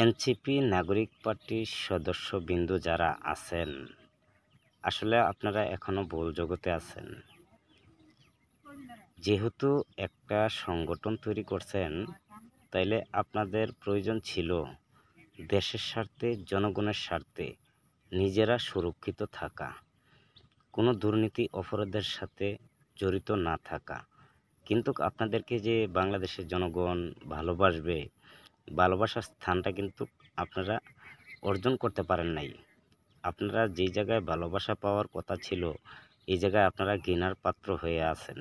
NCP নাগরিক পার্টির সদস্যবৃন্দ যারা আছেন, আসলে আপনারা এখনো ভুল জগতে আছেন। যেহেতু একটা সংগঠন তৈরি করছেন, তাইলে আপনাদের প্রয়োজন ছিল দেশের স্বার্থে, জনগণের স্বার্থে নিজেরা সুরক্ষিত থাকা, কোনো দুর্নীতি অপরাধের সাথে জড়িত না থাকা। কিন্তু আপনাদেরকে যে বাংলাদেশের জনগণ ভালোবাসবে, ভালোবাসার স্থানটা কিন্তু আপনারা অর্জন করতে পারেন নাই। আপনারা যেই জায়গায় ভালোবাসা পাওয়ার কথা ছিল, এই জায়গায় আপনারা ঘৃণার পাত্র হয়ে আছেন।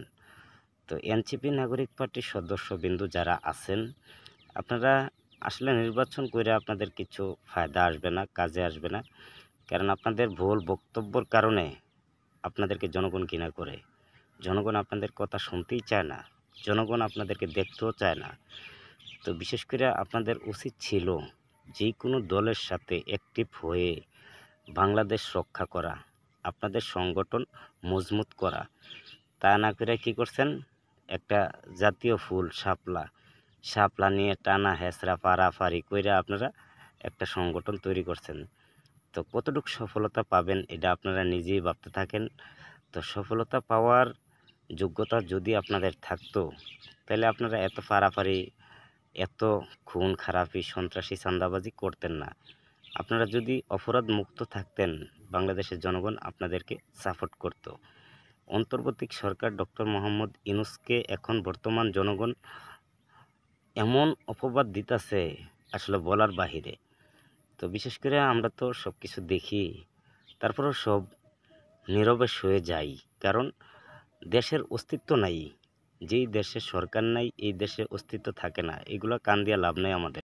তো এনসিপি নাগরিক পার্টির সদস্যবৃন্দ যারা আছেন, আপনারা আসলে নির্বাচন করে আপনাদের কিছু ফায়দা আসবে না, কাজে আসবে না। কারণ আপনাদের ভুল বক্তব্যের কারণে আপনাদেরকে জনগণ ঘৃণা করে। জনগণ আপনাদের কথা শুনতেই চায় না, জনগণ আপনাদেরকে দেখতেও চায় না। তো বিশেষ করে আপনাদের উচিত ছিল যে কোনো দলের সাথে অ্যাক্টিভ হয়ে বাংলাদেশ রক্ষা করা, আপনাদের সংগঠন মজবুত করা। তা না করে কী করছেন, একটা জাতীয় ফুল শাপলা নিয়ে টানা হেঁচড়া পারাপারি কইরা আপনারা একটা সংগঠন তৈরি করছেন। তো কতটুকু সফলতা পাবেন এটা আপনারা নিজেই ভাবতে থাকেন। তো সফলতা পাওয়ার যোগ্যতা যদি আপনাদের থাকতো, তাহলে আপনারা এত পারাপারি, এত খুন খারাপি, সন্ত্রাসী, চাঁদাবাজি করতেন না। আপনারা যদি অপরাধ মুক্ত থাকতেন, বাংলাদেশের জনগণ আপনাদেরকে সাপোর্ট করত। অন্তর্বর্তী সরকার ডক্টর মোহাম্মদ ইউনূসকে এখন বর্তমান জনগণ এমন অপবাদ দিতেছে, আসলে বলার বাহিরে। তো বিশেষ করে আমরা তো সব কিছু দেখি, তারপরেও সব নীরবে সয়ে যাই। কারণ দেশের অস্তিত্ব নাই। যেই দেশে সরকার নাই, এই দেশে অস্তিত্ব থাকে না। এগুলো কান দিয়া লাভ নাই আমাদের।